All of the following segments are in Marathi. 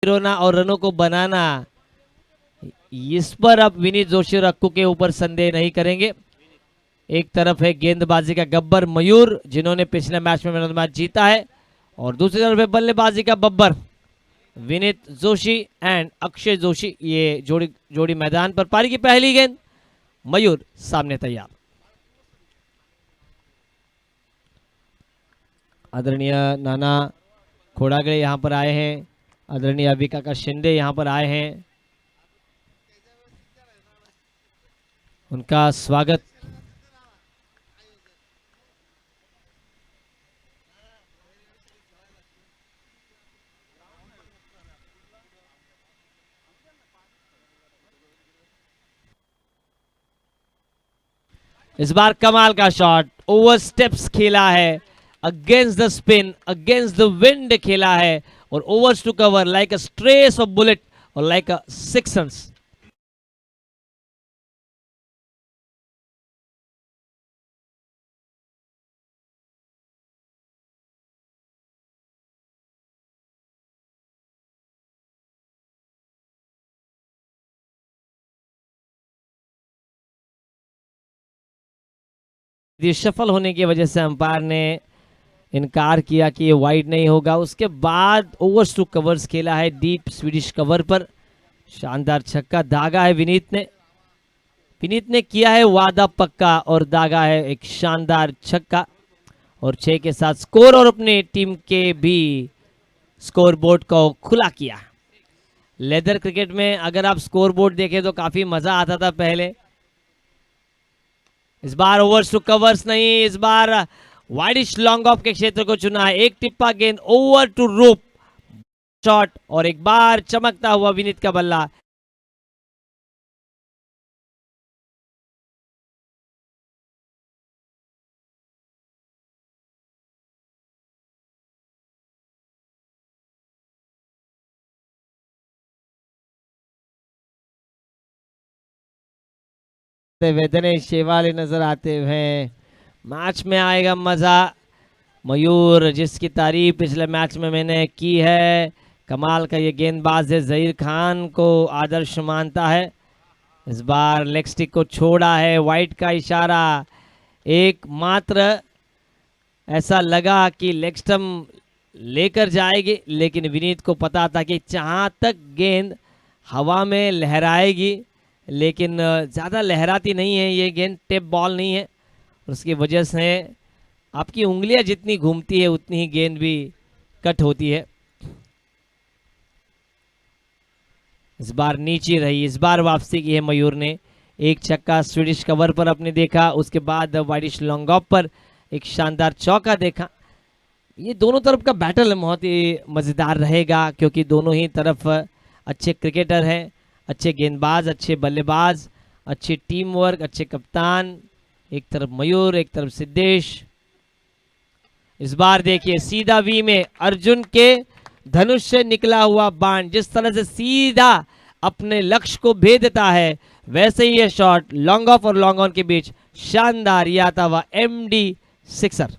गिरोना और रनों को बनाना, इस पर अब विनीत जोशी और अक्कू के ऊपर संदेह नहीं करेंगे। एक तरफ है गेंदबाजी का गब्बर मयूर जिन्होंने पिछले मैच में मैन ऑफ द मैच जीता है, और दूसरी तरफ है बल्लेबाजी का बब्बर विनीत जोशी एंड अक्षय जोशी। ये जोड़ी मैदान पर। पारी की पहली गेंद, मयूर सामने तैयार। आदरणीय नाना खोड़ागड़े यहाँ पर आए हैं, आदरणीय अभिकाका शिंदे यहाँ पर आए हैं, उनका स्वागत। इस बार कमाल का शॉट, ओवर स्टेप्स खेला है, against the spin, against the wind खेला है, और overs to cover like a stress of bullet और लाइक अ सिक्स रन्स। सफल होने की वजह से अंपायर ने इनकार किया कि ये वाइड नहीं होगा। उसके बाद ओवर्स टू कवर्स खेला है डीप स्वीडिश कवर पर। शानदार छक्का दागा है विनीत ने किया है वादा पक्का और दागा है एक शानदार छक्का, और 6 के साथ स्कोर और अपनी टीम के भी स्कोर बोर्ड को खुला किया। लेदर क्रिकेट में अगर आप स्कोर बोर्ड देखें तो काफी मजा आता था पहले। इस बार ओवर्स टू कवर्स नहीं, इस बार वाइडिश लॉन्ग ऑफ के क्षेत्र को चुना है। एक टिप्पा गेंद ओवर टू रूप शॉट, और एक बार चमकता हुआ विनीत का बल्ला। वेदने शेवाली नजर आते हुए मैच में आएगा मजा। मयूर जिसकी तारीफ पिछले मैच में मैंने की है, कमाल का ये गेंदबाज है, जहीर खान को आदर्श मानता है। इस बार लेग स्टिक को छोड़ा है, वाइट का इशारा। एक मात्र ऐसा लगा कि लेग स्टंप लेकर जाएगी, लेकिन विनीत को पता था कि जहाँ तक गेंद हवा में लहराएगी, लेकिन ज़्यादा लहराती नहीं है ये गेंद, टेप बॉल नहीं है। उसकी वजह से आपकी उंगलियां जितनी घूमती है उतनी ही गेंद भी कट होती है। इस बार नीचे रही, इस बार वापसी की है मयूर ने। एक छक्का स्वीडिश कवर पर अपने देखा, उसके बाद वाइडिश लॉन्ग ऑफ पर एक शानदार चौका देखा। ये दोनों तरफ का बैटल बहुत ही मज़ेदार रहेगा, क्योंकि दोनों ही तरफ अच्छे क्रिकेटर हैं, अच्छे गेंदबाज, अच्छे बल्लेबाज, अच्छे टीम वर्क, अच्छे कप्तान। एक तरफ मयूर, एक तरफ सिद्धेश। इस बार देखिए सीधा वी में अर्जुन के धनुष से निकला हुआ बाण जिस तरह से सीधा अपने लक्ष्य को भेदता है, वैसे ही ये शॉट लॉन्ग ऑफ और लॉन्ग ऑन के बीच शानदार ये आता हुआ एमडी सिक्सर।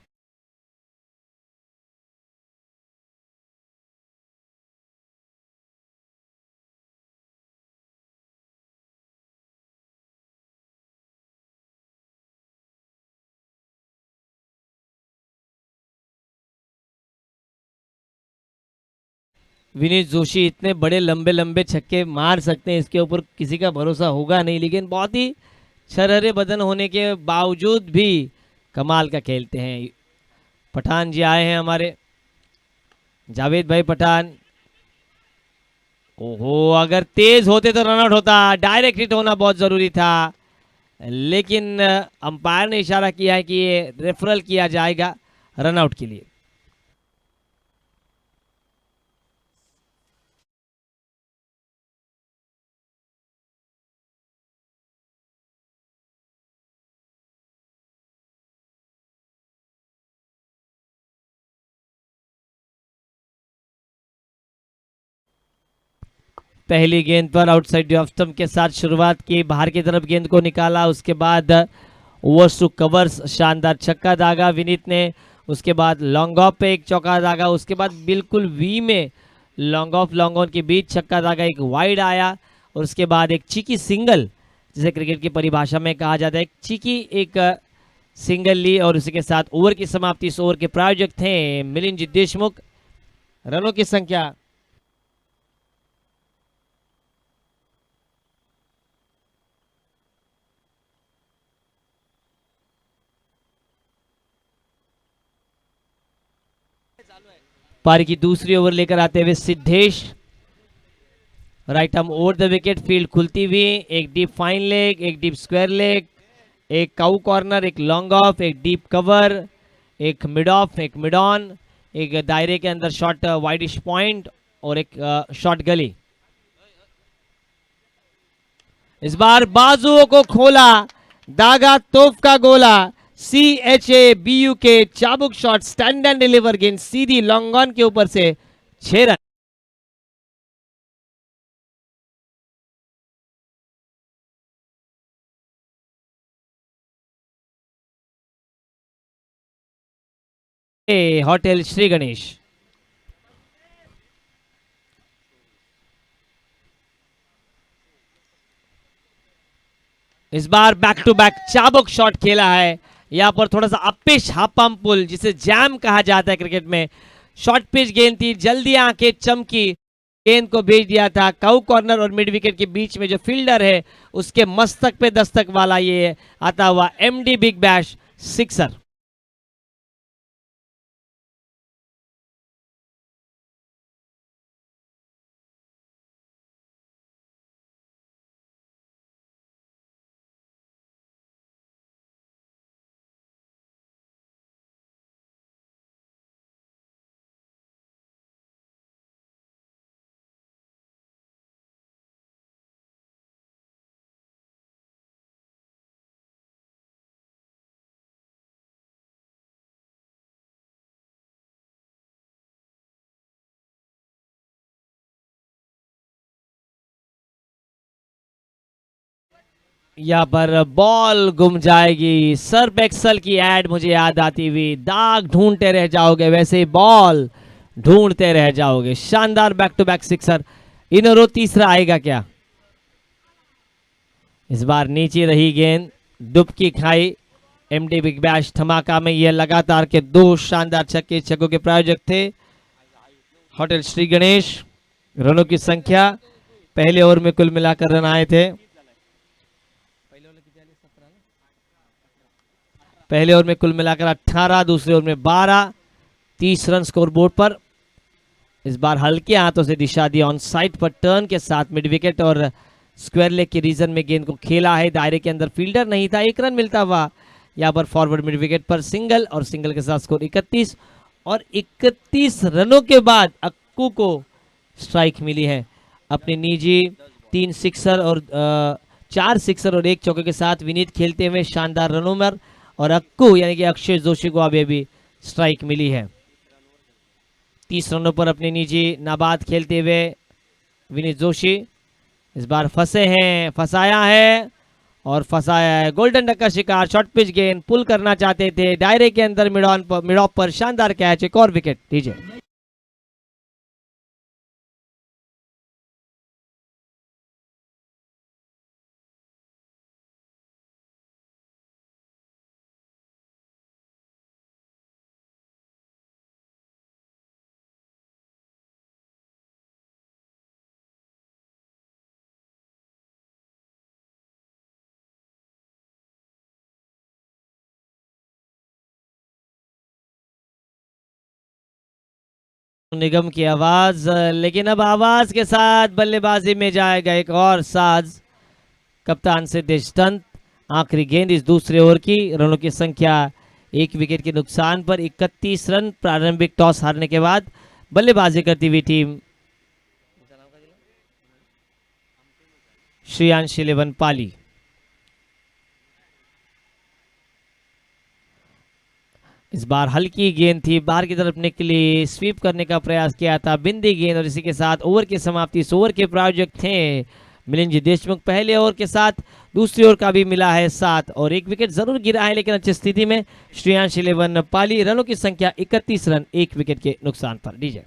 विनीत जोशी इतने बड़े लंबे लंबे छक्के मार सकते हैं, इसके ऊपर किसी का भरोसा होगा नहीं, लेकिन बहुत ही छरहरे बदन होने के बावजूद भी कमाल का खेलते हैं। पठान जी आए हैं हमारे, जावेद भाई पठान। ओहो, अगर तेज होते तो रनआउट होता, डायरेक्ट हिट होना बहुत जरूरी था, लेकिन अंपायर ने इशारा किया है कि ये रेफरल किया जाएगा रनआउट के लिए। पहली गेंद पर आउटसाइड ऑफ स्टंप के साथ शुरुआत की, बाहर की तरफ गेंद को निकाला, उसके बाद ओवर्स टू कवर्स शानदार छक्का दागा विनीत ने, उसके बाद लॉन्ग ऑफ पे एक चौका दागा, उसके बाद बिल्कुल वी में long off long on K beach छक्का दागा, एक वाइड आया और उसके बाद एक चीकी सिंगल, जिसे क्रिकेट की परिभाषा में कहा जाता है, एक चीकी एक सिंगल ली और उसी के साथ ओवर की समाप्ति। इस ओवर के प्रायोजक थे मिलिंद देशमुख। रनों की संख्या पारी की दूसरी ओवर लेकर आते हुए Siddhesh, right arm over the wicket, field खुलती हुई, एक डीप फाइन लेग, एक डीप स्क्वायर लेग, एक काउ कॉर्नर, एक लॉन्ग ऑफ, एक डीप कवर, एक मिड ऑफ, एक मिड ऑन, एक दायरे के अंदर शॉट वाइडिश पॉइंट और एक शॉट गली। इस बार बाजुओं को खोला, दागा तोफ का गोला, CHABUK चाबुक शॉट, स्टैंड एंड डिलीवर, गेंद सीधी लॉन्ग ऑन के ऊपर से 6 रन। होटल श्री गणेश। इस बार बैक टू बैक चाबुक शॉट खेला है, यहाँ पर थोड़ा सा अपिश हाफ पम्प पुल, जिसे जैम कहा जाता है क्रिकेट में। शॉर्ट पिच गेंद थी, जल्दी आंखें चमकी, गेंद को भेज दिया था काउ कॉर्नर और मिड विकेट के बीच में जो फील्डर है उसके मस्तक पे दस्तक वाला ये आता हुआ MD बिग बैश सिक्सर। यहाँ पर बॉल गुम जाएगी, सर्फ एक्सल की एड मुझे याद आती हुई, दाग ढूंढते रह जाओगे वैसे ही बॉल ढूंढते रह जाओगे। शानदार बैक टू बैक सिक्सर, इन ओवरों तीसरा आएगा क्या? इस बार नीचे रही गेंद, डुबकी खाई MD बिग बैश धमाका में। यह लगातार के 2 शानदार छक्के, छक्कों के प्रायोजक थे होटल श्री गणेश। रनों की संख्या पहले ओवर में कुल मिलाकर रन आए थे, पहले ओवर में कुल मिलाकर 18, दूसरे ओवर में 12, 30 रन स्कोर बोर्ड पर। इस बार हल्के हाथों से दिशा दी ऑन साइड पर टर्न के साथ मिड विकेट और स्क्वायर लेग के रीजन में गेंद को खेला है। दायरे के अंदर फील्डर नहीं था, 1 रन मिलता हुआ यहाँ पर फॉरवर्ड मिड विकेट पर सिंगल, और सिंगल के साथ स्कोर 31, और 31 रनों के बाद अक्कू को स्ट्राइक मिली है। अपनी निजी 3 सिक्सर और 4 सिक्सर और 1 चौके के साथ विनीत खेलते हुए शानदार रनों में, और अक्कू यानी कि अक्षय जोशी को अभी अभी स्ट्राइक मिली है। 30 रनों पर अपनी निजी नाबाद खेलते हुए विनीत जोशी इस बार फंसे हैं, फंसाया है और फंसाया है। गोल्डन डक का शिकार, शॉर्ट पिच गेंद पुल करना चाहते थे, दायरे के अंदर मिड ऑफ पर शानदार कैच, एक और विकेट दीजिए। निगम की आवाज, लेकिन अब आवाज के साथ बल्लेबाजी में जाएगा एक और साज, कप्तान सिद्धेश दंत। आखिरी गेंद इस दूसरे ओवर की। रनों की संख्या 1 विकेट के नुकसान पर 31 रन। प्रारंभिक टॉस हारने के बाद बल्लेबाजी करती हुई टीम श्रेयांश 11 पाली। इस बार हल्की गेंद थी, बाहर की तरफ निकली, स्वीप करने का प्रयास किया था, बिंदी गेंद, और इसी के साथ ओवर की समाप्ति। इस ओवर के प्रायोजक थे मिलिंद देशमुख। पहले ओवर के साथ दूसरी ओवर का भी मिला है 7 और 1 विकेट जरूर गिरा है, लेकिन अच्छी स्थिति में श्रेयांश 11 पाली। रनों की संख्या 31 रन 1 विकेट के नुकसान पर। डीजे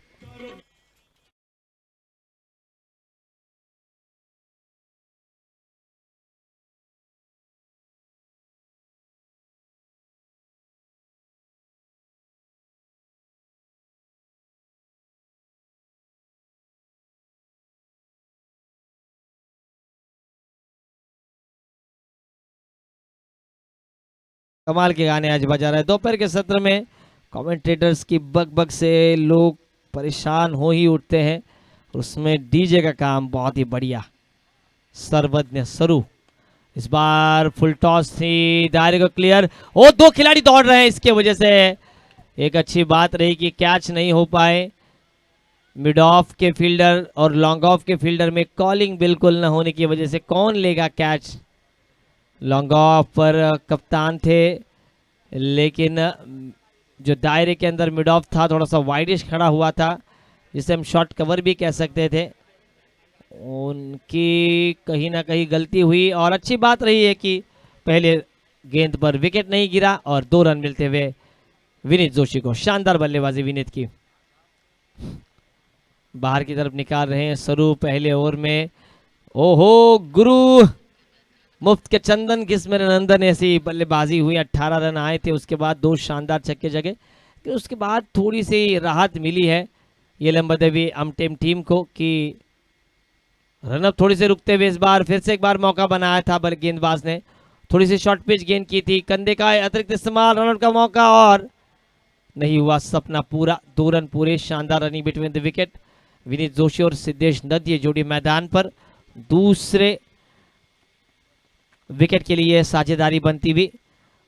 कमाल के गाने आज बजा रहे हैं। दोपहर के सत्र में कमेंटेटर्स की बक से लोग परेशान हो ही उठते हैं, उसमें डीजे का काम बहुत ही बढ़िया। सर्वज्ञ सरू इस बार फुल टॉस थी, दायरे को क्लियर, ओ दो खिलाड़ी दौड़ रहे हैं, इसके वजह से एक अच्छी बात रही कि कैच नहीं हो पाए। मिड ऑफ के फील्डर और लॉन्ग ऑफ के फील्डर में कॉलिंग बिल्कुल न होने की वजह से कौन लेगा कैच। लॉन्ग ऑफ पर कप्तान थे, लेकिन जो दायरे के अंदर मिड ऑफ था थोड़ा सा वाइडिश खड़ा हुआ था, जिसे हम शॉर्ट कवर भी कह सकते थे। उनकी कहीं ना कहीं गलती हुई और अच्छी बात रही है कि पहले गेंद पर विकेट नहीं गिरा और 2 रन मिलते हुए विनीत जोशी को। शानदार बल्लेबाजी विनीत की। बाहर की तरफ निकाल रहे हैं सरू पहले ओवर में। ओहो गुरु मुफ्त के चंदन किस मेरे नंदन, ऐसी बल्लेबाजी हुई, 18 रन आए थे, उसके बाद 2 शानदार छक्के जगह, फिर उसके बाद थोड़ी सी राहत मिली है ये लंबदेवी अमटेम टीम को कि रनअप थोड़ी से रुकते हुए इस बार फिर से एक बार मौका बनाया था, बल्कि गेंदबाज ने थोड़ी सी शॉर्ट पिच गेंद की थी, कंधे का अतिरिक्त इस्तेमाल, रनआउट का मौका और नहीं हुआ सपना पूरा। 2 रन पूरे, शानदार running between the wicket. Vineet Joshi और सिद्धेश दत्त ये जोड़ी मैदान पर दूसरे विकेट के लिए साझेदारी बनती हुई,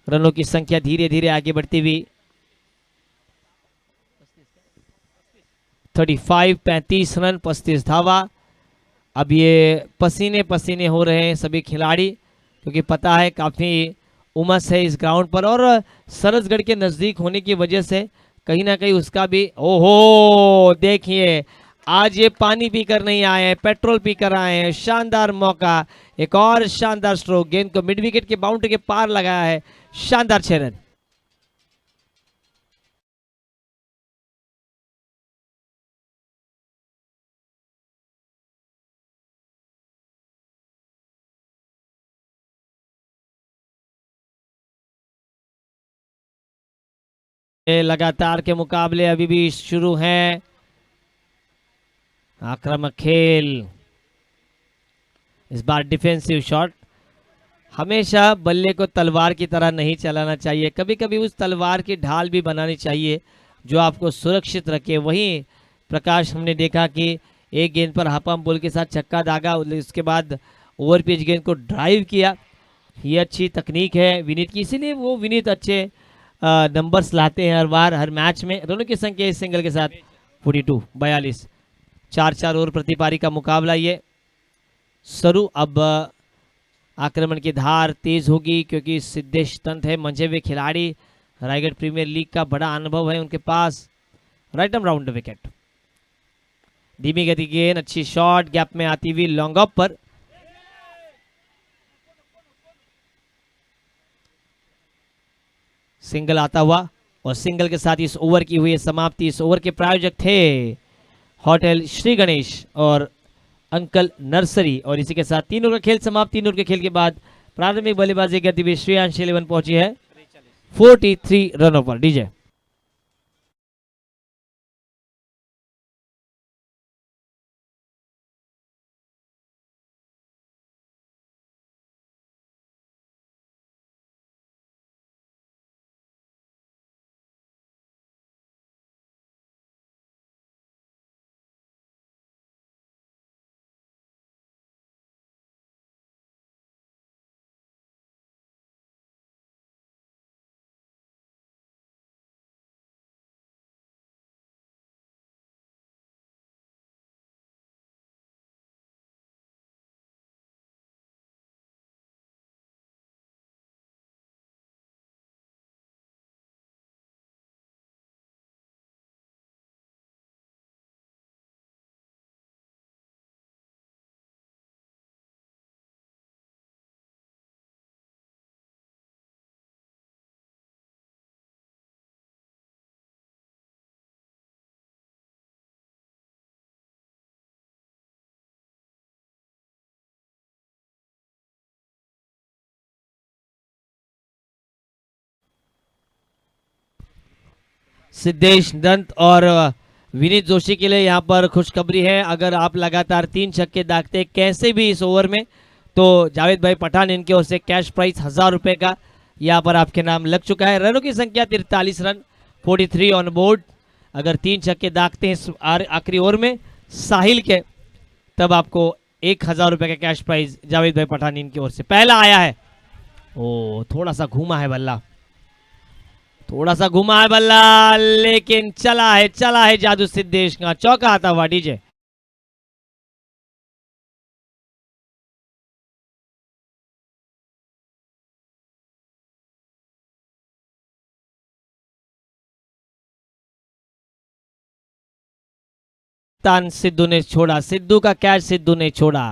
रनों की संख्या धीरे धीरे आगे बढ़ती हुई 35 रन 35 धावा। अब ये पसीने पसीने हो रहे हैं सभी खिलाड़ी, क्योंकि पता है काफ़ी उमस है इस ग्राउंड पर और सरसगढ़ के नज़दीक होने की वजह से कहीं ना कहीं उसका भी। ओहो देखिए, आज ये पानी पीकर नहीं आए हैं, पेट्रोल पीकर आए हैं। शानदार मौका, एक और शानदार स्ट्रोक, गेंद को मिड विकेट के बाउंड्री के पार लगाया है, शानदार 6 रन। लगातार के मुकाबले अभी भी शुरू हैं, आक्रामक खेल। इस बार डिफेंसिव शॉट। हमेशा बल्ले को तलवार की तरह नहीं चलाना चाहिए, कभी कभी उस तलवार की ढाल भी बनानी चाहिए जो आपको सुरक्षित रखे। वहीं प्रकाश हमने देखा कि एक गेंद पर हापम बॉल के साथ छक्का दागा, उसके बाद ओवर पिच गेंद को ड्राइव किया। ये अच्छी तकनीक है विनीत की, इसीलिए वो विनीत अच्छे नंबर्स लाते हैं हर बार हर मैच में। रनों की संख्या इस सिंगल के साथ 42 4 ओवर प्रति पारी का मुकाबला ये। सरू अब आक्रमण की धार तेज होगी, क्योंकि सिद्धेश दत्त है मंझे हुए खिलाड़ी, रायगढ़ प्रीमियर लीग का बड़ा अनुभव है उनके पास। राइट एम राउंड विकेट, धीमी गति गेंद, अच्छी शॉट, गैप में आती हुई लॉन्ग ऑफ पर। सिंगल आता हुआ और सिंगल के साथ इस ओवर की हुई समाप्ति। इस ओवर के प्रायोजक थे होटल श्री गणेश और अंकल नर्सरी, और इसी के साथ 3 ओवर का खेल समाप्त। 3 ओवर के खेल के बाद प्रारंभिक बल्लेबाजी करते हुए श्रेयांश 11 पहुंची है 43 रनों पर। डीजे सिद्धेश दत्त और विनीत जोशी के लिए यहाँ पर खुशखबरी है। अगर आप लगातार 3 छक्के दागते कैसे भी इस ओवर में, तो जावेद भाई पठान इनके ओर से कैश प्राइस 1000 रुपए का यहाँ पर आपके नाम लग चुका है। रनों की संख्या 43 रन, 43 ऑन बोर्ड। अगर 3 छक्के दागते हैं इस आखिरी ओवर में साहिल के, तब आपको 1,000 रुपए का कैश प्राइज जावेद भाई पठानी की ओर से। पहला आया है, ओ थोड़ा सा घूमा है बल्ला, थोड़ा सा घुमा है बल्ला, लेकिन चला है जादू सिद्धेश का। चौका आता हुआ डीजे। तान सिद्धू ने छोड़ा, सिद्धू का कैच सिद्धू ने छोड़ा।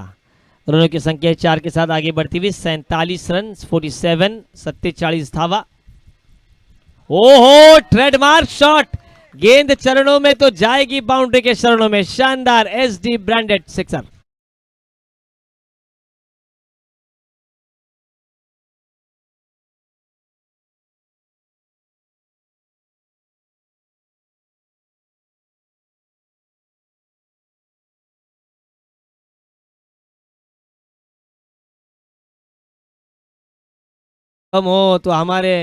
रनों की संख्या 4 के साथ आगे बढ़ती हुई 47 रन, 47, 47 धावा। ओहो, ट्रेडमार्क शॉट, गेंद चरणों में तो जाएगी, बाउंड्री के चरणों में। शानदार एसडी ब्रांडेड सिक्सर। कम हो तो हमारे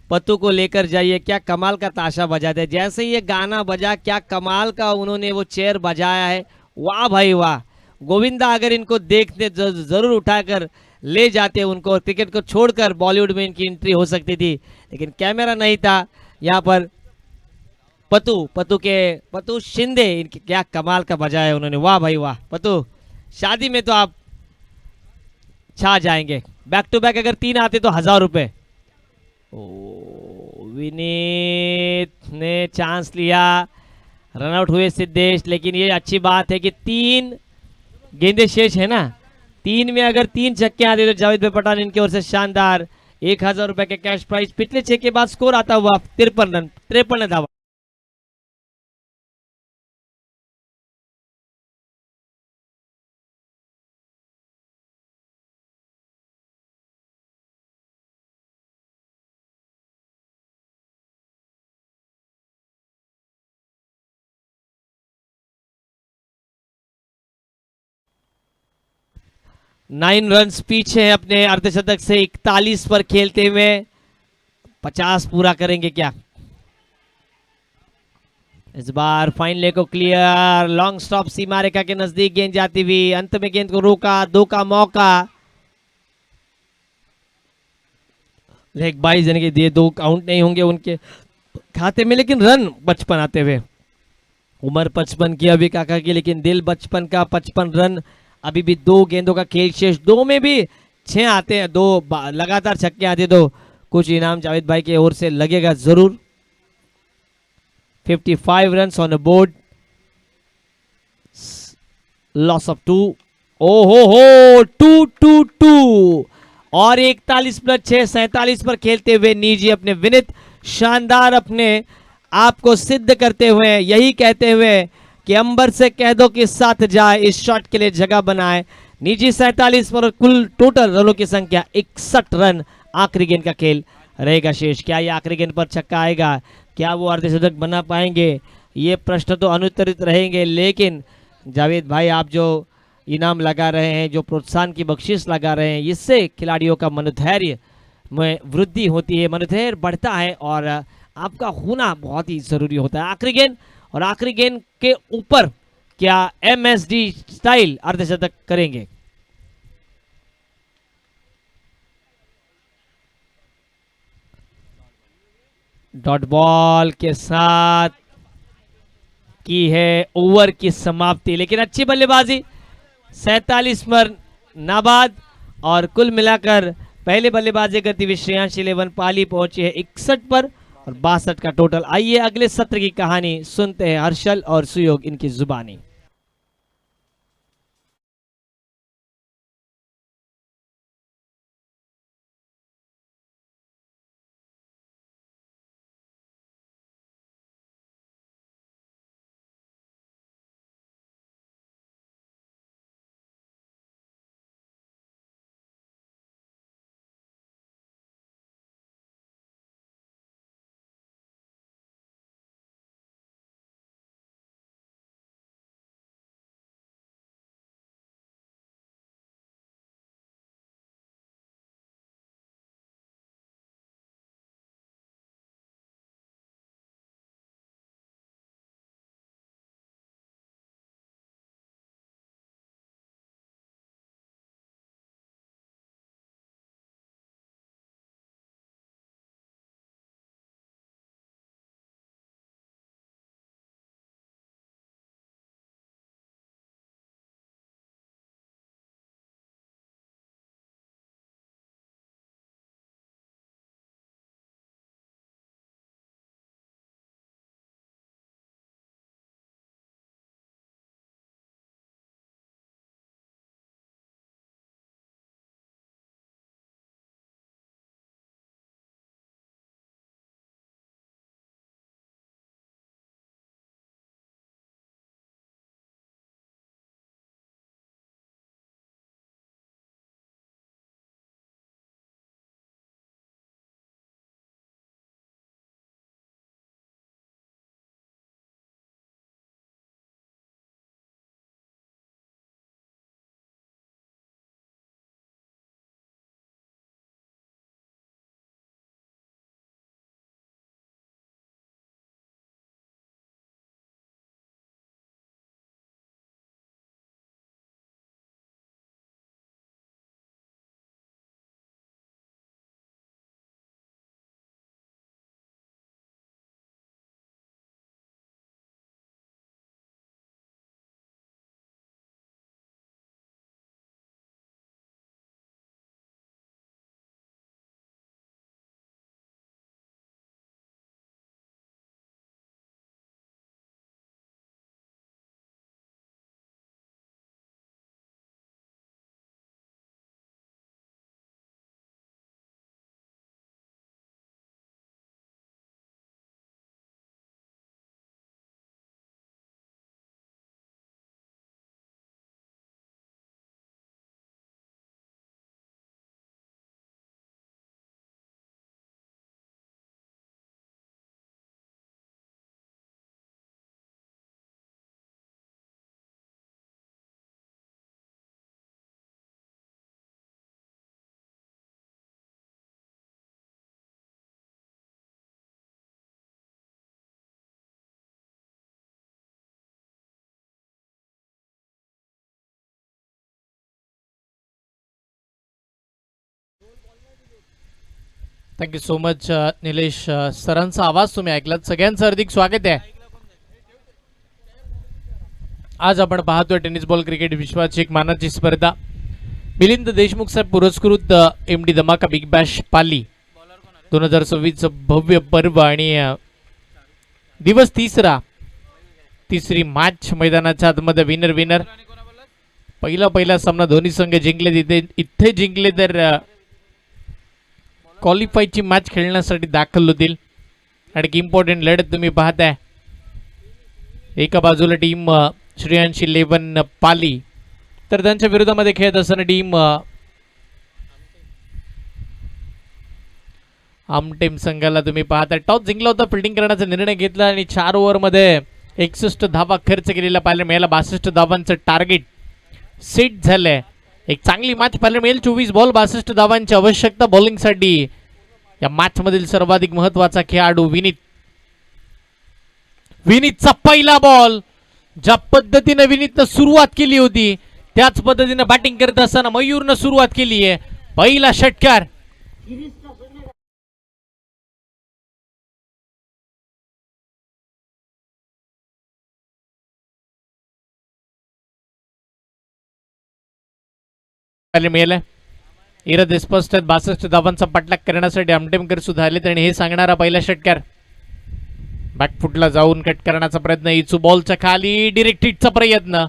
पत्तू को लेकर जाइए, क्या कमाल का ताशा बजाते हैं। जैसे ये गाना बजा, क्या कमाल का उन्होंने वो चेयर बजाया है, वाह भाई वाह। गोविंदा अगर इनको देखते जरूर उठाकर ले जाते उनको, और क्रिकेट को छोड़कर बॉलीवुड में इनकी एंट्री हो सकती थी, लेकिन कैमरा नहीं था यहाँ पर। पतू शिंदे, इनके क्या कमाल का बजाया उन्होंने, वाह भाई वाह। पतू, शादी में तो आप छा जाएंगे। बैक टू बैक अगर 3 आते तो 1,000 रुपए। विनीत ने चांस लिया, रनआउट हुए सिद्धेश, लेकिन ये अच्छी बात है कि 3 गेंदे शेष है ना, 3 में अगर 3 छक्के आते तो जावेद भाई पठान इनकी ओर से शानदार 1,000 रुपए के कैश प्राइज। पिछले 6 के बाद स्कोर आता हुआ 53 रन, 53 धावा। 9 रन पीछे है अपने अर्धशतक से, 41 पर खेलते हुए 50 पूरा करेंगे क्या। इस बार फाइन ले को क्लियर, लॉन्ग स्टॉप सीमा रेखा के नजदीक गेंद जाती हुई, अंत में गेंद को रोका, 2 का मौका। लेग बाइज यानी कि ये 2 काउंट नहीं होंगे उनके खाते में, लेकिन रन 55 आते हुए। उम्र 55 की अभी काका की, लेकिन दिल 55 का। 55 रन, अभी भी 2 गेंदों का खेल शेष, 2 में भी 6 आते हैं, 2 लगातार छक्के आते तो कुछ इनाम जावेद भाई की ओर से लगेगा जरूर। 55 run on board, loss of 2। ओहो हो, 2-2-2 और 41+6, 47 पर खेलते हुए निजी अपने विनित शानदार अपने आप को सिद्ध करते हुए, यही कहते हुए कि अंबर से कह दो कि साथ जाए, इस शॉट के लिए जगह बनाए। निजी 47 पर, कुल टोटल रनों की संख्या 61 रन। आखिरी गेंद का खेल रहेगा शेष, क्या ये आखिरी गेंद पर छक्का आएगा, क्या वो अर्धशतक बना पाएंगे, ये प्रश्न तो अनुत्तरित रहेंगे। लेकिन जावेद भाई, आप जो इनाम लगा रहे हैं, जो प्रोत्साहन की बख्शिश लगा रहे हैं, इससे खिलाड़ियों का मनोधैर्य में वृद्धि होती है, मनोधैर्य बढ़ता है, और आपका होना बहुत ही जरूरी होता है। आखिरी गेंद, और आखिरी गेंद के ऊपर क्या एमएसडी स्टाइल अर्धशतक करेंगे। डॉट बॉल के साथ की है ओवर की समाप्ति, लेकिन अच्छी बल्लेबाजी, 47 पर नाबाद। और कुल मिलाकर पहले बल्लेबाजी करती हुई श्रेयांश 11 पाली पहुंची है 61 पर, और 62 का टोटल। आइए अगले सत्र की कहानी सुनते हैं हर्षल और सुयोग इनकी जुबानी। Thank you so much Nilesh. सरांचा आवाज तुम्ही ऐकलात. सगळ्यांचं हार्दिक स्वागत आहे. आज आपण पाहतोय टेनिस बॉल क्रिकेट विश्वाची एक मानाची स्पर्धा. मिलिंद देशमुख साहेब पुरस्कृत एम डी धमाका बिग बॅश पाली 2026 भव्य पर्व आणि दिवस तिसरी मॅच मैदानाच्या आतमध्ये विनर पहिला सामना दोन्ही संघ जिंकले. इथे जिंकले तर क्वालिफायची मॅच खेळण्यासाठी दाखल होतील. आणखी इम्पॉर्टंट लढत तुम्ही पाहताय. एका बाजूला टीम श्रेयांशी 11 पाली, तर त्यांच्या विरोधामध्ये खेळत असताना टीम आमटेम संघाला तुम्ही पाहताय. टॉस जिंकला होता, फिल्डिंग करण्याचा निर्णय घेतला आणि 4 ओव्हरमध्ये 61 धावा खर्च केलेला पाहायला मिळाला. 62 धावांचं टार्गेट सेट झालंय. एक चांगली मॅच पाहायला मिळेल. 24 बॉल 62 धावांची आवश्यकता बॉलिंगसाठी. या मॅच मधील सर्वाधिक महत्वाचा खेळाडू विनीतचा पहिला बॉल. ज्या पद्धतीने विनीतनं सुरुवात केली होती त्याच पद्धतीने बॅटिंग करत असताना मयूरनं सुरुवात केली आहे. पहिला षटकार. मिळालं. इरद स्पष्ट 62 धावांचा पाठलाग करण्यासाठी आमटेमकर सुद्धा आले आणि हे सांगणारा पहिला षटकार. बॅकफुटला जाऊन कट करण्याचा प्रयत्न. इचू बॉलच्या खाली डिरेक्ट हिटचा प्रयत्न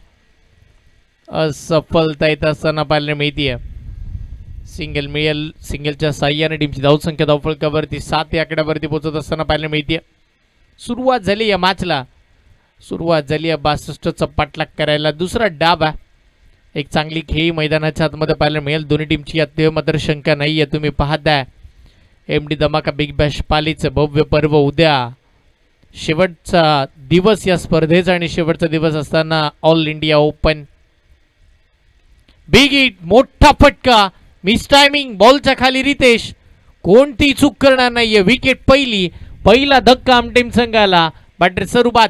असफलता येत असताना पाहायला मिळते. सिंगल मिळेल. सिंगलच्या साह्याने टीमची धावसंख्या धावफलकावरती 7 या आकड्यावरती पोहोचत असताना पाहायला मिळते. सुरुवात झाली या मॅचला. सुरुवात झाली या 62चा पाठलाग करायला. दुसरा डाब आहे. एक चांगली खेळी मैदानाच्या आतमध्ये पाहायला मिळेल. दोन्ही टीमची यात मात्र शंका नाही आहे. तुम्ही पाहताय एम डी धमाका बिग बॅश पालीचं भव्य पर्व. उद्या शेवटचा दिवस या स्पर्धेचा आणि शेवटचा दिवस असताना all India open. Big hit, मोठा फटका, मिस टायमिंग, बॉलच्या खाली रितेश. कोणती चूक करणार नाहीये. विकेट पहिला धक्का आमटेम संघाला. बॅटर सुरुवात.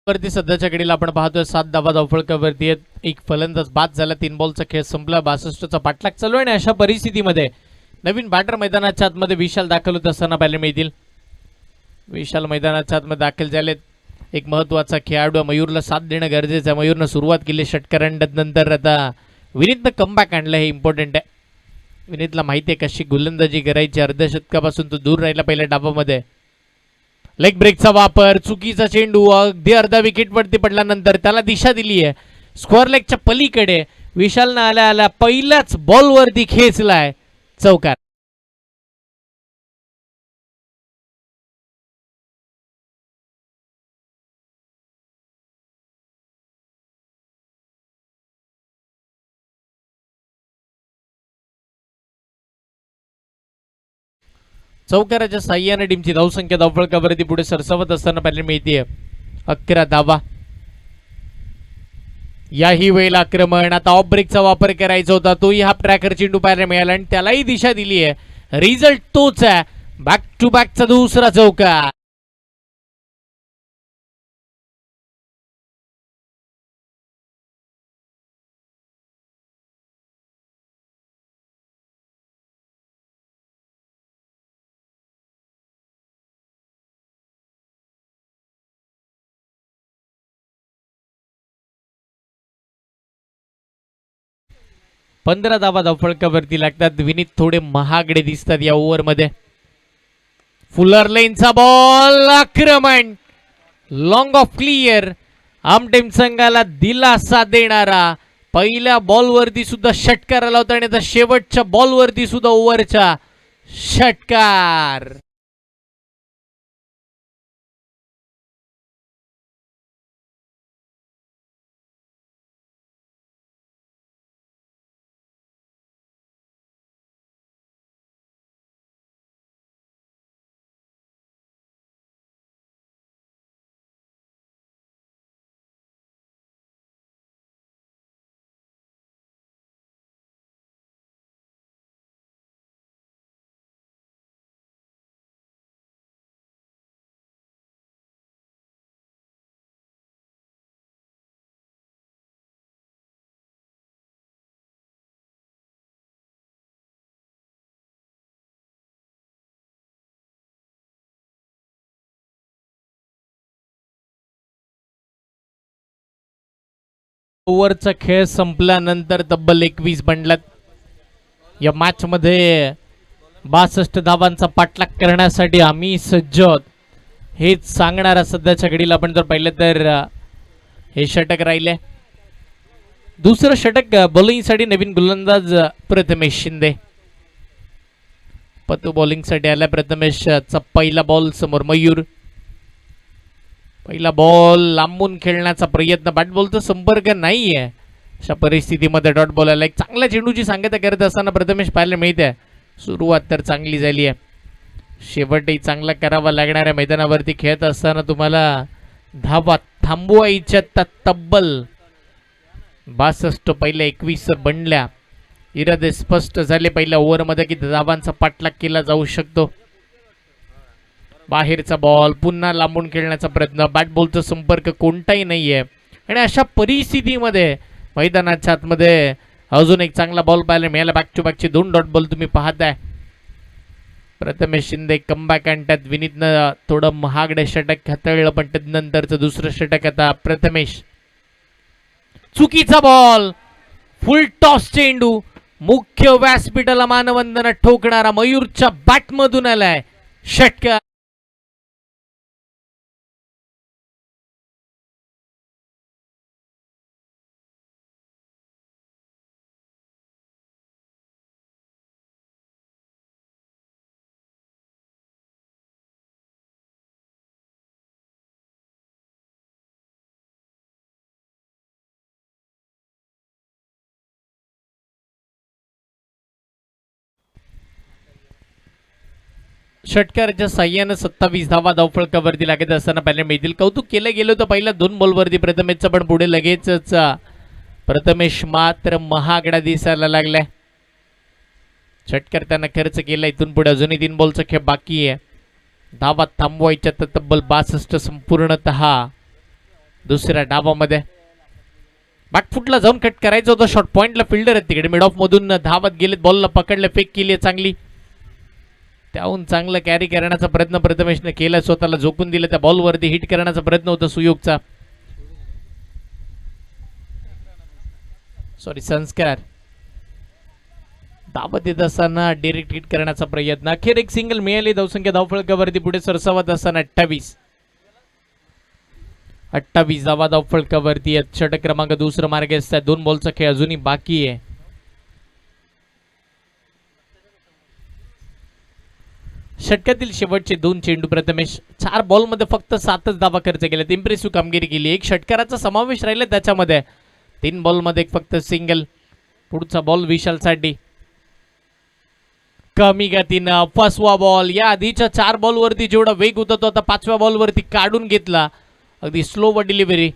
वरती सध्याच्या घडीला आपण पाहतोय 7 धावा धावफलकावरती आहेत. एक फलंदाज बाद झाला. 3 बॉलचा खेळ संपला. 62चा पाठलाग चालू आहे आणि अशा परिस्थितीमध्ये नवीन बॅटर मैदानाच्या आतमध्ये विशाल दाखल होत असताना पाहायला मिळतील. विशाल मैदानाच्या आतमध्ये दाखल झालेत. एक महत्वाचा खेळाडू मयूरला साथ देणं गरजेचं आहे. मयूरनं सुरुवात केली षटकारानंतर. आता विनीतनं कमबॅक आणलं, हे इम्पॉर्टंट आहे. विनीतला माहिती आहे कशी गोलंदाजी करायची. अर्धशतकापासून तो दूर राहिला पहिल्या डाबामध्ये. लेग ब्रेकचा वापर, चुकीचा चेंडू अगदी अर्धा विकेटवरती पडल्यानंतर त्याला दिशा दिली आहे स्क्वेअर लेगच्या पलीकडे. विशालनं आल्या पहिल्याच बॉलवरती खेचलाय चौकार. चौकाराच्या साह्याने टीमची धावसंख्या धावफलकावरती पुढे सरसावत असताना पाहायला मिळते. 11 धावा. याही वेळेला आक्रमण. आता ऑफ ब्रेकचा वापर करायचा होता. तोही हाफ ट्रॅकर चेंडू पाहायला मिळाला आणि त्यालाही दिशा दिली आहे. रिझल्ट तोच आहे. बॅक टू बॅकचा दुसरा चौकार. पंधरा धावा धावफलकावरती लागतात. विनीत थोडे महागडे दिसतात या ओव्हरमध्ये. फुलर लेनचा बॉल. आक्रमण. Long off clear. आमटेम संघाला दिलासा देणारा पहिल्या बॉलवरती सुद्धा षटकार आला होता आणि आता शेवटच्या बॉलवरती सुद्धा ओव्हरचा षटकार. ओव्हरचा खेळ संपल्यानंतर तब्बल 21 बनलात. या मॅच मध्ये 62 धावांचा पाठलाग करण्यासाठी आम्ही सज्ज आहोत हेच सांगणारा सध्याच्या घडीला आपण जर पाहिलं तर हे षटक राहिले. दुसरं षटक बॉलिंगसाठी नवीन गोलंदाज प्रथमेश शिंदे. पतू बॉलिंगसाठी आला. प्रथमेशचा पहिला बॉल समोर मयूर. पहिला बॉल लांबून खेळण्याचा प्रयत्न. बॅट बॉलचा संपर्क नाहीये अशा परिस्थितीमध्ये डॉट बॉल आला. एक चांगल्या चेंडूची सांगता करत असताना प्रथमेश पाहायला मिळते. सुरुवात तर चांगली झाली आहे. शेवटही चांगला करावा लागणाऱ्या मैदानावरती खेळत असताना तुम्हाला धावा थांबवायच्या तब्बल 62 पहिल्या 21 बनल्या. इरादे स्पष्ट झाले पहिल्या ओव्हरमध्ये की धावांचा पाठलाग केला जाऊ शकतो. बाहेरचा बॉल पुन्हा लांबून खेळण्याचा प्रयत्न. बॅट बॉलचा संपर्क कोणताही नाहीये आणि अशा परिस्थितीमध्ये मैदानाच्या आतमध्ये अजून एक चांगला बॉल पाहायला मिळाला. बॅक टू बॅकचे 2 डॉट बॉल तुम्ही पाहताय. प्रथमेश शिंदे कमबॅक आणतात. विनीतनं थोडं महागडे षटक हाताळलं पण त्यानंतरचं दुसरं षटक आता प्रथमेश. चुकीचा बॉल. फुल टॉस चेंडू मुख्य व्यासपीठाला मानवंदना ठोकणारा मयूरच्या बॅटमधून आलाय षटकार. षटकाराच्या साह्यानं 27 धावा धावफळकावरती लागत असताना पाहायला मिळतील. कौतुक केलं गेलं होतं पहिल्या 2 बॉलवरती प्रथमेशचं पण पुढे लगेचच प्रथमेश मात्र महागडा दिसायला लागलाय. षटकार त्यानं खर्च केला. इथून पुढे अजूनही 3 बॉलचा खेळ बाकी आहे. धावा थांबवायच्या तर तब्बल 62 संपूर्णतः दुसऱ्या डावामध्ये. बॅकफुटला जाऊन कट करायचं होतं. शॉर्ट पॉइंटला फिल्डर आहेत तिकडे. मिड ऑफ मधून धावत गेलेत. बॉलला पकडलं. फेक केली आहे चांगली. त्याहून चांगलं कॅरी करण्याचा प्रयत्न प्रथमेशने केला. स्वतःला झोकून दिलं. त्या बॉलवरती हिट करण्याचा प्रयत्न होता सुयोगचा. सॉरी संस्कार. धावत येत असताना डिरेक्ट हिट करण्याचा प्रयत्न. अखेर एक सिंगल मिळाली. धावसंख्या धावफळकावरती पुढे सरसावत असताना 28 धावा धावफळकावरती. षटक क्रमांक दुसरं मार्ग असतात. 2 बॉलचा खेळ अजूनही बाकी आहे. षटकातील शेवटचे 2 चेंडू प्रथमेश 4 बॉलमध्ये फक्त 7च धावा खर्च केल्यात. इम्प्रेसिव्ह कामगिरी केली. एक षटकाराचा समावेश राहिला त्याच्यामध्ये. 3 बॉलमध्ये फक्त सिंगल. पुढचा बॉल विशालसाठी. कमी गतीनं 5वा बॉल. या आधीच्या 4 बॉलवरती जेवढा वेग होता तो आता 5व्या बॉलवरती काढून घेतला. अगदी स्लो व डिलिव्हरी.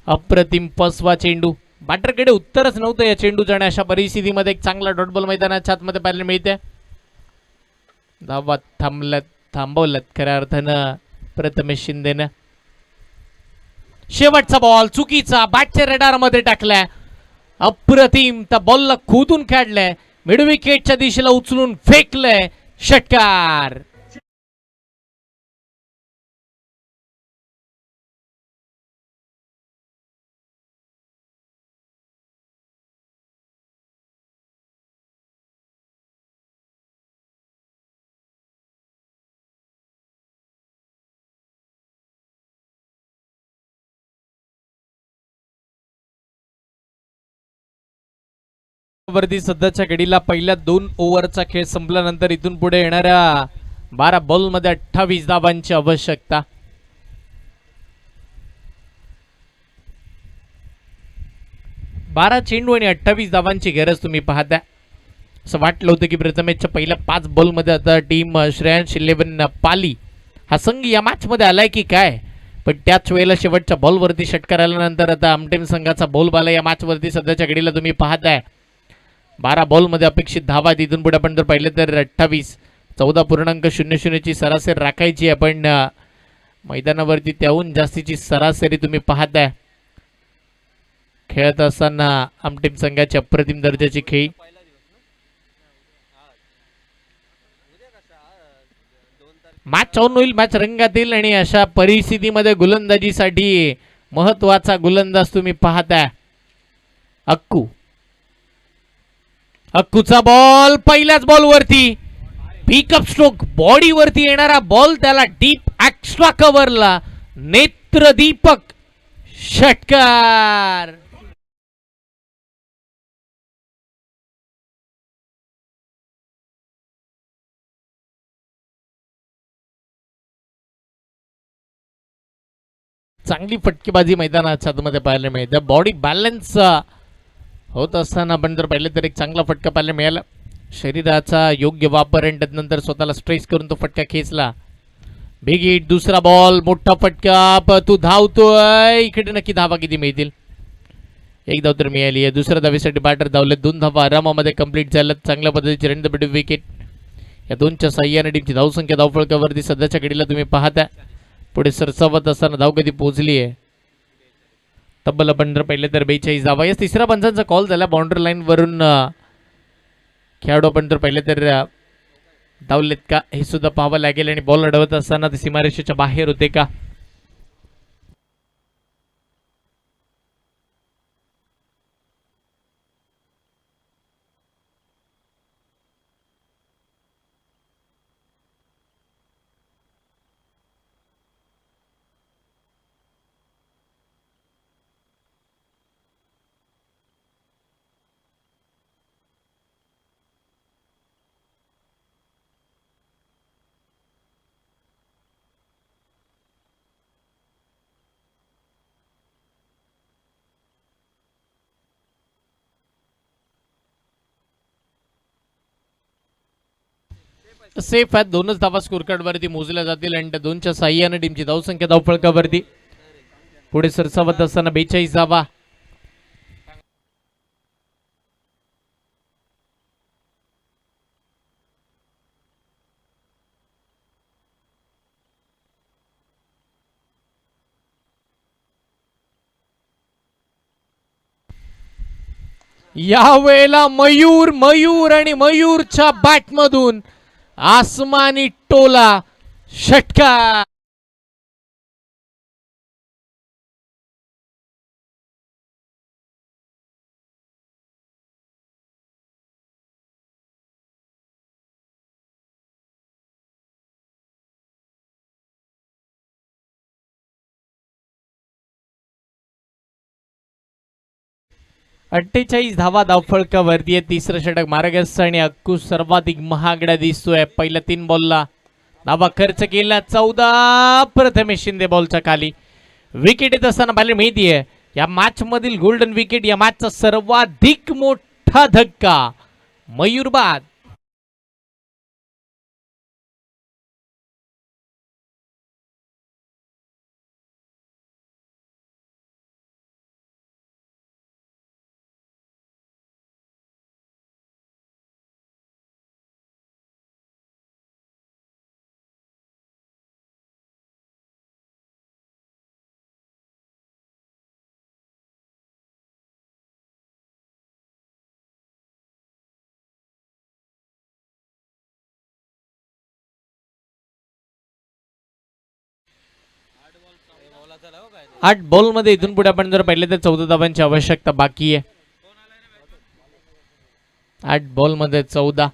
अप्रतिम 5वा चेंडू. बॅटरकडे उत्तरच नव्हतं या चेंडूचं आणि अशा परिस्थितीमध्ये एक चांगला डॉट बॉल मैदानाच्या आतमध्ये पाहायला मिळते. धावा थांबवलत खऱ्या अर्थानं प्रथमेश शिंदेनं. शेवटचा बॉल चुकीचा. बॅटच्या रडार मध्ये टाकलाय. अप्रतिम. त्या बॉलला खोदून काढलंय. मिड विकेटच्या दिशेला उचलून फेकलंय. षटकार. वरती सध्याच्या घडीला पहिल्या 2 ओव्हरचा खेळ संपल्यानंतर इथून पुढे येणाऱ्या 12 बॉल मध्ये 28 धावांची आवश्यकता. बारा चेंडू आणि 28 धावांची गरज तुम्ही पाहता. असं वाटलं होतं की प्रथमेशच्या पहिल्या 5 बॉल मध्ये आता टीम श्रेयांश 11 पाली हा संघ या मॅच मध्ये आलाय की काय, पण त्याच वेळेला शेवटच्या बॉलवरती षटकार आल्यानंतर आता आमटेम संघाचा बॉलबाला या मॅच वरती सध्याच्या घडीला तुम्ही पाहताय. 12 बॉलमध्ये अपेक्षित धावा तिथून पुढे आपण जर पाहिलं तर 28 14.00 ची सरासरी राखायची आहे, पण मैदानावरती त्याहून जास्तीची सरासरी तुम्ही पाहताय. खेळत असताना आमटेम संघाची अप्रतिम दर्जाची खेळी. मॅच ऑन होईल, मॅच रंगात येईल आणि अशा परिस्थितीमध्ये गोलंदाजीसाठी महत्वाचा गोलंदाज तुम्ही पाहताय अक्कू. अक्कूचा बॉल पहिल्याच बॉलवरती पिकअप स्ट्रोक बॉडीवरती येणारा बॉल, त्याला डीप एक्स्ट्रा कव्हरला नेत्रदीपक षटकार. चांगली फटकेबाजी मैदानाच्या आतमध्ये पाहायला मिळते. बॉडी बॅलन्स होत असताना आपण जर पाहिलं तर एक चांगला फटका पाहायला मिळाला. शरीराचा योग्य वापर आणि त्यानंतर स्वतःला स्ट्रेच करून तो फटका खेचला. बिग हिट, दुसरा बॉल, मोठा फटका, तू धावतोय. इकडे नक्की धावा किती मिळतील? एक धाव तर मिळाली आहे. दुसऱ्या धावेसाठी बॅटर धावले. 2 धावा आरामामध्ये कंप्लीट झाल्यात. चांगल्या पद्धतीची रन विकेट. या दोनच्या साह्याने टीमची धावसंख्या धावफळकावरती सध्याच्या घडीला तुम्ही पाहता पुढे सरसावत असताना धाव कधी पोहोचली आहे तब्बल आपण जर पाहिलं तर 42 धावा. या तिसऱ्या पंचांचा कॉल झाला बाउंड्री लाईन वरून. खेळाडू आपण जर पाहिलं तर धावलेत का हे सुद्धा पाहावं लागेल आणि बॉल अडवत असताना ते सीमारेषेच्या बाहेर होते का. सेफ आहेत. 2च धावा स्कोर कार्ड वरती मोजल्या जातील आणि त्या 2च्या साह्याने टीमची धावसंख्या धावफळकावरती पुढे सरसावत असताना 42 धावा. यावेळेला मयूर आणि मयूरच्या बॅटमधून आसमानी टोला षटकार. अठ्ठेचाळीस धावा धावफळकावरती आहे. तिसरं षटक मार्गस्थ आणि अक्कू सर्वाधिक महागडा दिसतोय. पहिल्या 3 बॉलला धावा खर्च केला. 14 प्रथमेश शिंदे बॉलच्या खाली. विकेट येत असताना पाहायला मिळतीये या मॅच मधील गोल्डन विकेट. या मॅचचा सर्वाधिक मोठा धक्का मयूरबाद. आठ बॉल मध्ये इथून पुढे आपण जर पाहिलं तर 14 धावांची आवश्यकता बाकी आहे. 8 बॉल मध्ये 14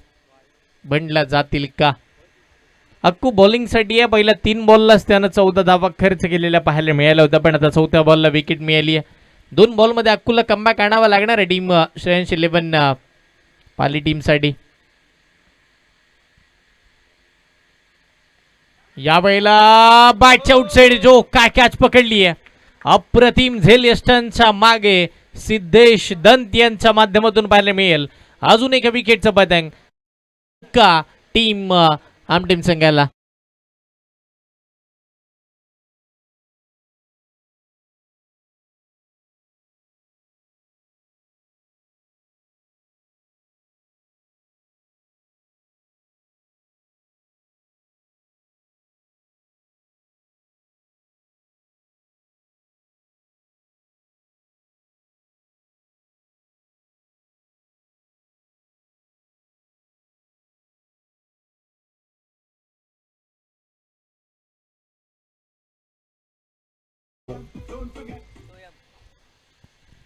बनला जातील का. अक्कू बॉलिंग साठी आहे. पहिल्या 3 बॉललाच त्यानं 14 धावा खर्च केलेल्या पाहायला मिळाल्या होत्या, पण आता 4थ्या बॉलला विकेट मिळाली आहे. 2 बॉल मध्ये अक्कूला कमबॅक आणावा लागणार आहे टीम श्रेयांश 11 पाली टीमसाठी. यावेळेला बॅटच्या आउटसाइड जो काय कॅच पकडली आहे, अप्रतिम झेल यष्टांच्या मागे सिद्धेश दंत यांच्या माध्यमातून पाहायला मिळेल. अजून एका विकेटचं पतंग का टीम आमटीम संघाला.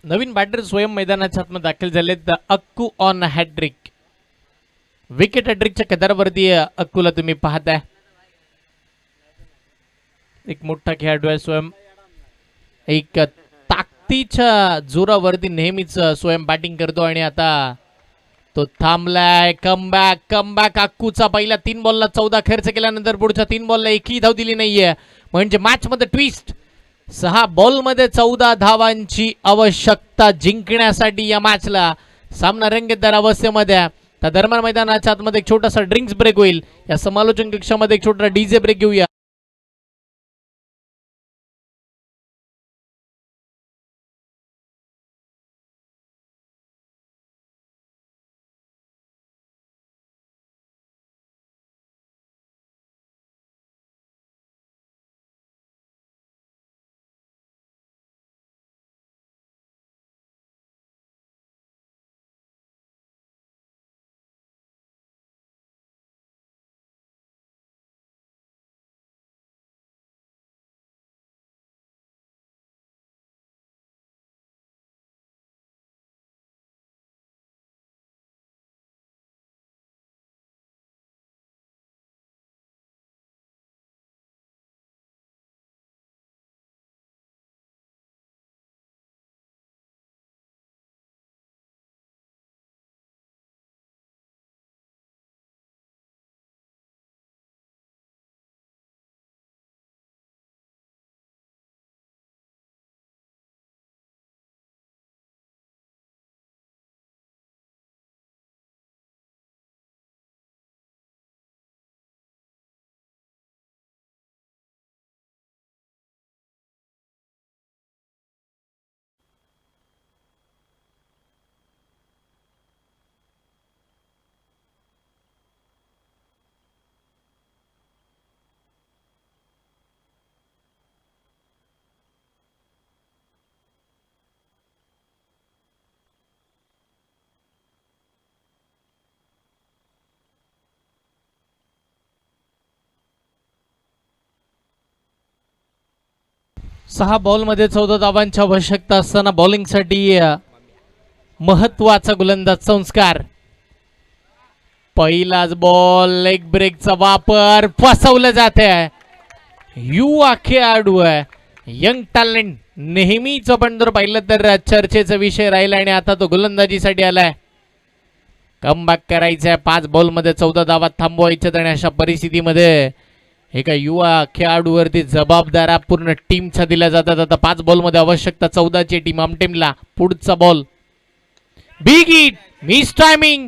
नवीन बॅटर स्वयं मैदानाच्या आतमध्ये दाखल झालेत. Akku on hattrick. विकेट हॅट्रिकच्या कदारावरती अक्कूला तुम्ही पाहताय. एक मोठा खेळाडू आहे स्वयं. एक ताकदीच्या जोरावरती नेहमीच स्वयं बॅटिंग करतो आणि आता तो थांबलाय. Comeback comeback. अक्कूचा पहिला 3 बॉलला 14 खर्च केल्यानंतर पुढच्या 3 बॉलला एकही धाव दिली नाहीये, म्हणजे मॅच मध्ये ट्विस्ट. 6 बॉलमध्ये 14 धावांची आवश्यकता जिंकण्यासाठी या मॅचला. सामना रंगतदार अवस्थेमध्ये. त्या दरम्यान मैदानाच्या आतमध्ये एक छोटासा ड्रिंक्स ब्रेक होईल. या समालोचन कक्षामध्ये एक छोटा डीजे ब्रेक घेऊया. सहा बॉलमध्ये 14 धावांची आवश्यकता असताना बॉलिंगसाठी महत्वाचा गोलंदाज संस्कार. पहिलाच बॉल लेग ब्रेकचा वापर फसवलं जाते. युवा खेळाडू आहे, यंग टॅलेंट नेहमीच आपण जर पाहिलं तर चर्चेचा विषय राहिला आणि आता तो गोलंदाजीसाठी आलाय. कमबॅक करायचंय. 5 बॉलमध्ये 14 धावा थांबवायच्यात आणि अशा परिस्थितीमध्ये एका युवा खेळाडूवरती जबाबदाऱ्या पूर्ण टीमच्या दिल्या जातात. आता 5 बॉलमध्ये आवश्यकता 14 ची टीम आमटीमला. पुढचा ball big hit. Miss timing.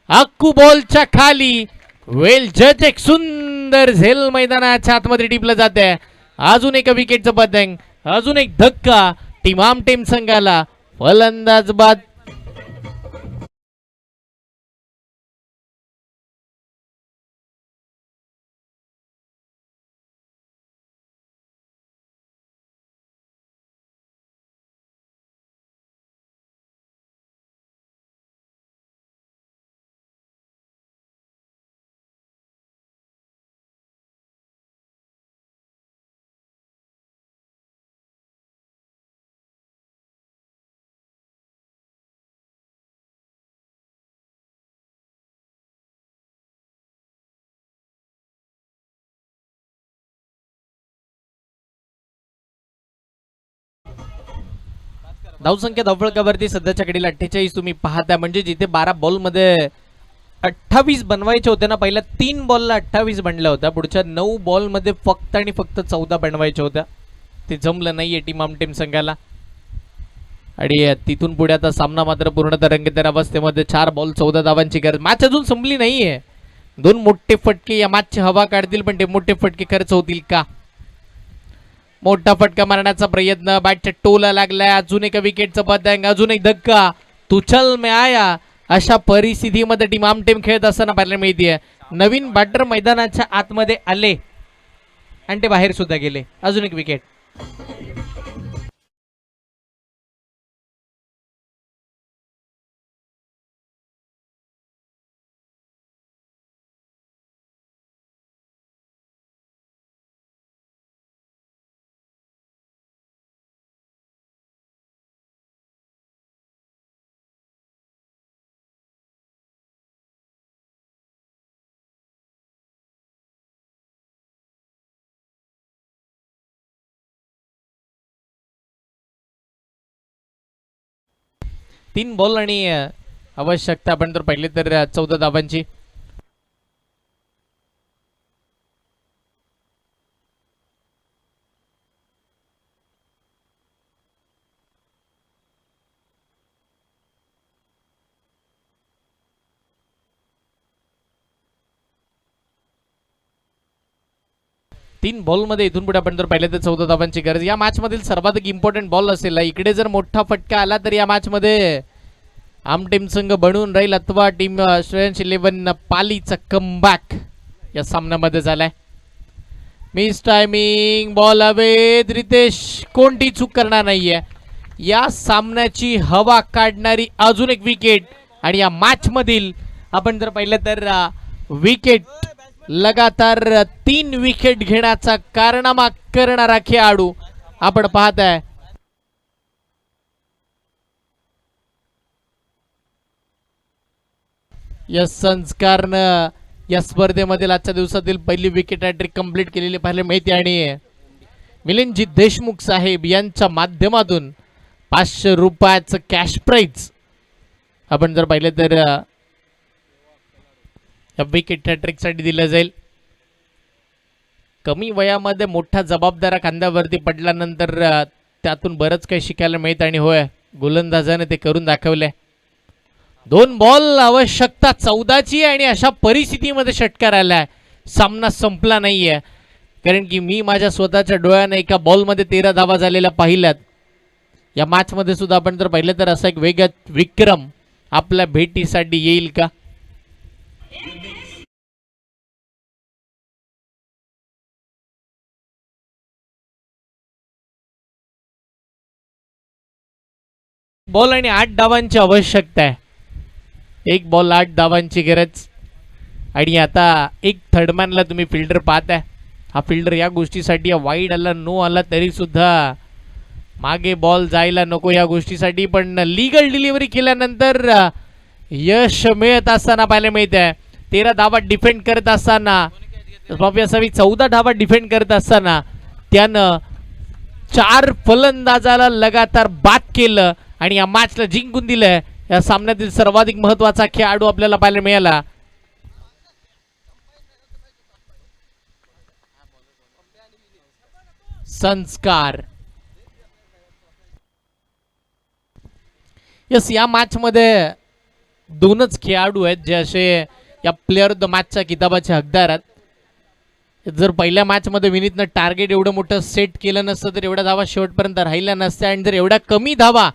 अक्कू बॉलच्या खाली. वेल जज. एक सुंदर झेल मैदानाच्या आतमध्ये टिपलं जाते. अजून एका विकेटचं पतंग. अजून एक धक्का टीम आमटीम संघाला. फलंदाज बाद. धावसंख्या धावफलकावरती सध्याच्या घडीला 48 तुम्ही पाहताय. म्हणजे जिथे 12 बॉलमध्ये 28 बनवायचे होते ना, पहिल्या 3 बॉलला 28 बनल्या होत्या, पुढच्या 9 बॉलमध्ये फक्त आणि फक्त 14 बनवायच्या होत्या. ते जमलं नाहीये टीम आमटीम संघाला. आणि तिथून पुढे आता सामना मात्र पूर्णतः रंगतदार अवस्थेमध्ये. 4 बॉल 14 धावांची गरज. मॅच अजून संपली नाहीये. 2 मोठे फटके या मॅचची हवा काढतील, पण ते मोठे फटके खर्च होतील का? मोठा फटका मारण्याचा प्रयत्न, बॅटच्या टोला लागलाय. अजून एका विकेटचं पतंग, अजून एक धक्का. तुचल में आया. अशा परिस्थितीमध्ये टीम आमटीम खेळत असताना पाहायला मिळते. नवीन बॅटर मैदानाच्या आतमध्ये आले आणि ते बाहेर सुद्धा गेले. अजून एक विकेट. तीन बॉल आणि आवश्यकता आपण तर पहिले तर 14 धावांची. तीन बॉलमध्ये इथून पुढे आपण जर पाहिले तर 14 धावांची गरज. या मॅच मधील सर्वाधिक इम्पॉर्टंट बॉल असेल. इकडे जर मोठा फटका आला तर या मॅच मध्ये आम टीम संघ बनवून राहील, अथवा टीम श्रेयस 11 पालीचा कमबॅक या सामन्यामध्ये झालाय. मिस टायमिंग, बॉल हवेत. रितेश कोणती चूक करणार नाहीये. या सामन्याची हवा काढणारी अजून एक विकेट. आणि या मॅच मधील आपण जर पाहिलं तर विकेट लगातार 3 विकेट घेण्याचा कारनामा करणारा खेळाडू आपण पाहताय. या संस्कारनं या स्पर्धेमधील आजच्या दिवसातील पहिली विकेट हॅट्रिक कंप्लीट केलेली पाहायला मिळते. आणि मिलिंदजी देशमुख साहेब यांच्या माध्यमातून 500 रुपयाचं कॅश प्राइज आपण जर पाहिलं तर विकेट हॅट्रिकसाठी दिलं जाईल. कमी वयामध्ये मोठा जबाबदारा खांद्यावरती पडल्यानंतर त्यातून बरंच काही शिकायला मिळतं. आणि होय, गोलंदाजाने ते करून दाखवलंय. 2 बॉल आवश्यकता 14ची आणि अशा परिस्थितीमध्ये षटकार आलाय. सामना संपला नाहीये, कारण की मी माझ्या स्वतःच्या डोळ्याने एका बॉलमध्ये 13 धावा झालेल्या पाहिल्यात. या मॅचमध्ये सुद्धा आपण जर पाहिलं तर असा एक वेगळा विक्रम आपल्या भेटीसाठी येईल का? बॉल आणि 8 धावांची आवश्यकता आहे. 1 बॉल 8 धावांची गरज. आणि आता एक थर्डमॅनला तुम्ही फिल्डर पाहताय. हा फिल्डर या गोष्टीसाठी वाईड आला, नो आला तरी सुद्धा मागे बॉल जायला नको या गोष्टीसाठी, पण लीगल डिलिव्हरी केल्यानंतर यश मिळत असताना पाहायला मिळत आहे. 13 धावा डिफेंड करत असताना, माफी असावी 14 धावा डिफेंड करत असताना त्यानं 4 फलंदाजाला लगातार बाद केलं आणि या मॅचला जिंकून दिलं. या सामन्यातील सर्वाधिक महत्वाचा खेळाडू आपल्याला पाहायला मिळाला. संस्कार. यस, या मॅच मध्ये 2च खेळाडू आहेत जे असे या प्लेअर ऑफ द मॅचच्या किताबाचे हकदार आहेत. जर पहिल्या मॅच मध्ये विनीतनं टार्गेट एवढं मोठं सेट केलं नसतं तर एवढ्या धावा शेवटपर्यंत राहिल्या नसत्या. आणि जर एवढ्या कमी धावा